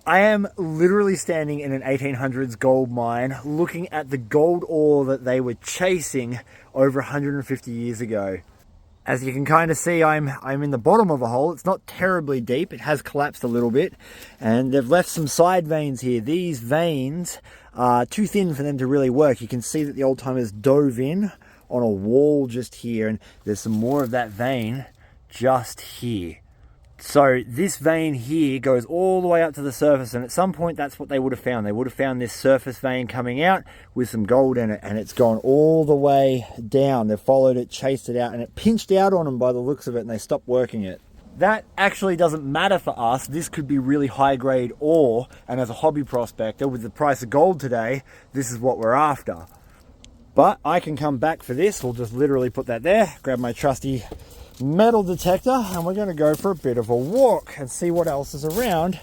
I am literally standing in an 1800s gold mine looking at the gold ore that they were chasing over 150 years ago. As you can kind of see, I'm in the bottom of a hole. It's not terribly deep. It has collapsed a little bit. And they've left some side veins here. These veins are too thin for them to really work. You can see that the old timers dove in on a wall just here. And there's some more of that vein just here. So this vein here goes all the way up to the surface, and at some point that's what they would have found. They would have found this surface vein coming out with some gold in it, and it's gone all the way down. They've followed it, chased it out, and it pinched out on them by the looks of it, and they stopped working it. That actually doesn't matter for us. This could be really high grade ore, and as a hobby prospector with the price of gold today, this is what we're after. But I can come back for this. We'll just literally put that there, grab my trusty metal detector, and we're going to go for a bit of a walk and see what else is around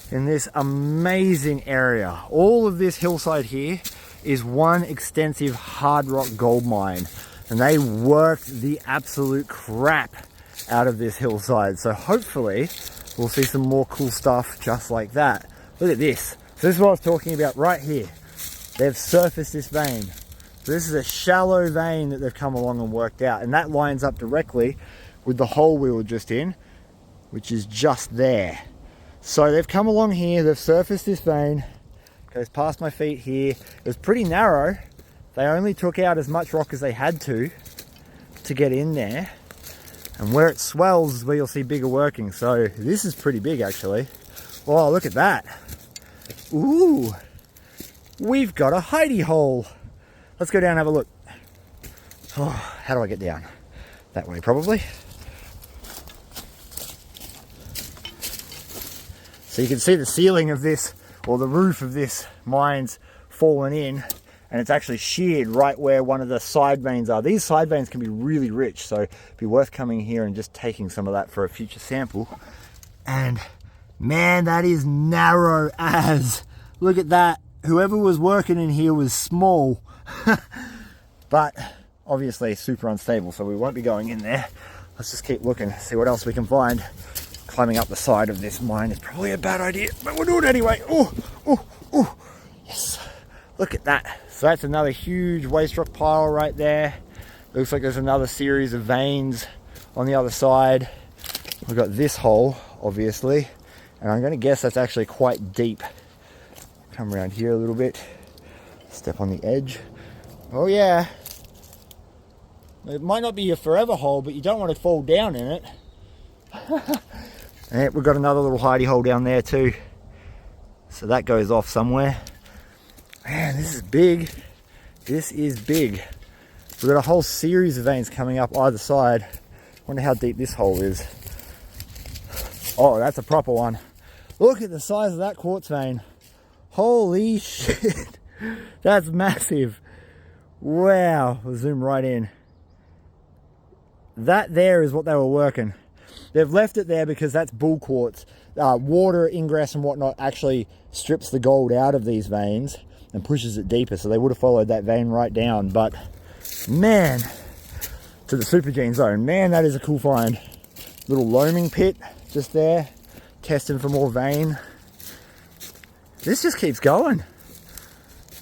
in this amazing area. All of this hillside here is one extensive hard rock gold mine, and they worked the absolute crap out of this hillside. So hopefully we'll see some more cool stuff just like that. Look at this. So this is what I was talking about right here. They've surfaced this vein. So this is a shallow vein that they've come along and worked out, and that lines up directly with the hole we were just in, which is just there. So they've come along here, they've surfaced this vein, goes past my feet here. It was pretty narrow. They only took out as much rock as they had to get in there. And where it swells is where you'll see bigger working. So this is pretty big actually. Oh, look at that. Ooh, we've got a hidey hole. Let's go down and have a look. Oh, how do I get down? That way probably. So you can see the ceiling of this, or the roof of this mine's fallen in, and it's actually sheared right where one of the side veins are. These side veins can be really rich, so it'd be worth coming here and just taking some of that for a future sample. And man, that is narrow as. Look at that. Whoever was working in here was small. But obviously super unstable, so we won't be going in there. Let's just keep looking, see what else we can find. Climbing up the side of this mine is probably a bad idea, but we'll do it anyway. Oh, oh, oh, yes. Look at that. So that's another huge waste rock pile right there. Looks like there's another series of veins on the other side. We've got this hole, obviously, and I'm going to guess that's actually quite deep. Come around here a little bit. Step on the edge. Oh yeah. It might not be a forever hole, but you don't want to fall down in it. And we've got another little hidey hole down there too. So that goes off somewhere. Man, this is big. This is big. We've got a whole series of veins coming up either side. Wonder how deep this hole is. Oh, that's a proper one. Look at the size of that quartz vein. Holy shit. That's massive. Wow. We'll zoom right in. That there is what they were working. They've left it there because that's bull quartz. Water ingress and whatnot actually strips the gold out of these veins and pushes it deeper. So they would have followed that vein right down. But man, to the supergene zone. Man, that is a cool find. Little loaming pit just there. Testing for more vein. This just keeps going.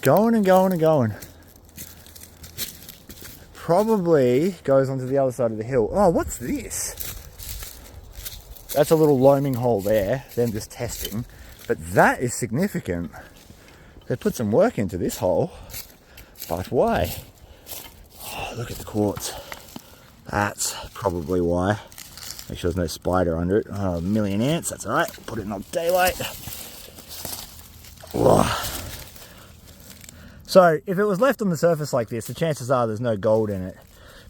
Going and going and going. Probably goes onto the other side of the hill. Oh, what's this? That's a little loaming hole there, them just testing. But that is significant. They put some work into this hole. But why? Oh, look at the quartz. That's probably why. Make sure there's no spider under it. Oh, a million ants, that's all right. Put it in daylight. Whoa. So if it was left on the surface like this, the chances are there's no gold in it.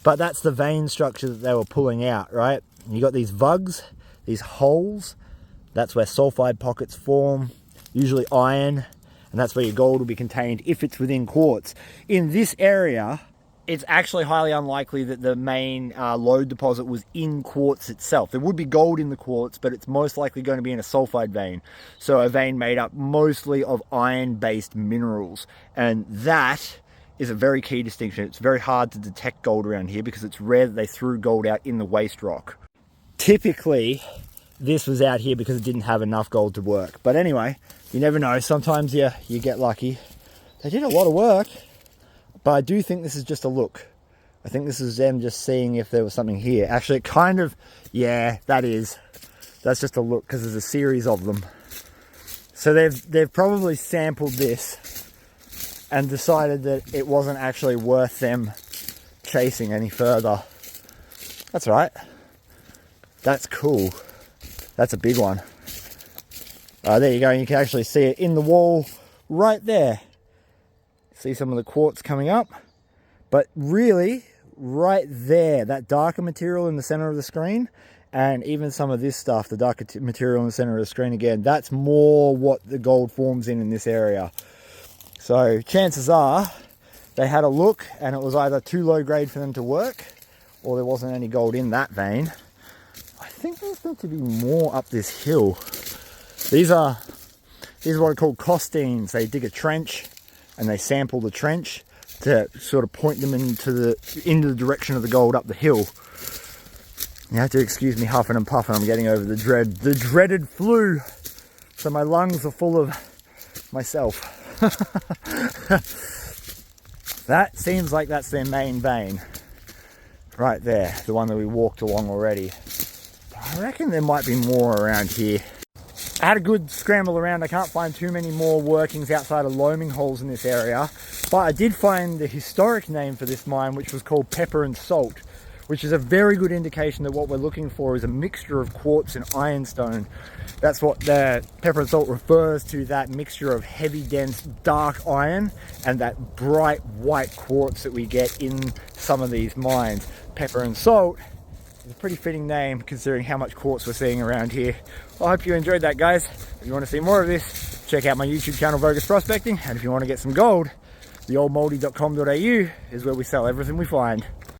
But that's the vein structure that they were pulling out, right? And you got these Vo-Gus, these holes. That's where sulfide pockets form, usually iron, and that's where your gold will be contained if it's within quartz. In this area, it's actually highly unlikely that the main lode deposit was in quartz itself. There would be gold in the quartz, but it's most likely going to be in a sulfide vein. So a vein made up mostly of iron-based minerals. And that is a very key distinction. It's very hard to detect gold around here because it's rare that they threw gold out in the waste rock. Typically, this was out here because it didn't have enough gold to work. But anyway, you never know. Sometimes you get lucky. They did a lot of work, but I do think this is just a look. I think this is them just seeing if there was something here. Actually, it kind of, yeah, that's just a look because there's a series of them. So they've probably sampled this and decided that it wasn't actually worth them chasing any further. That's right. That's cool. That's a big one. There you go. You can actually see it in the wall right there. See some of the quartz coming up. But really, right there, that darker material in the center of the screen, and even some of this stuff, the darker material in the center of the screen again, that's more what the gold forms in this area. So chances are they had a look and it was either too low grade for them to work, or there wasn't any gold in that vein. I think there's meant to be more up this hill. These are what are called costines. They dig a trench and they sample the trench to sort of point them into the direction of the gold up the hill. You have to excuse me huffing and puffing. I'm getting over the dreaded flu. So my lungs are full of myself. That seems like that's their main vein. Right there, the one that we walked along already. I reckon there might be more around here. I had a good scramble around. I can't find too many more workings outside of loaming holes in this area, but I did find the historic name for this mine, which was called Pepper and Salt, which is a very good indication that what we're looking for is a mixture of quartz and ironstone. That's what the Pepper and Salt refers to, that mixture of heavy, dense, dark iron and that bright white quartz that we get in some of these mines. Pepper and Salt is a pretty fitting name considering how much quartz we're seeing around here. I hope you enjoyed that, guys. If you want to see more of this, check out my YouTube channel, Vo-Gus Prospecting. And if you want to get some gold, theoldmoldy.com.au is where we sell everything we find.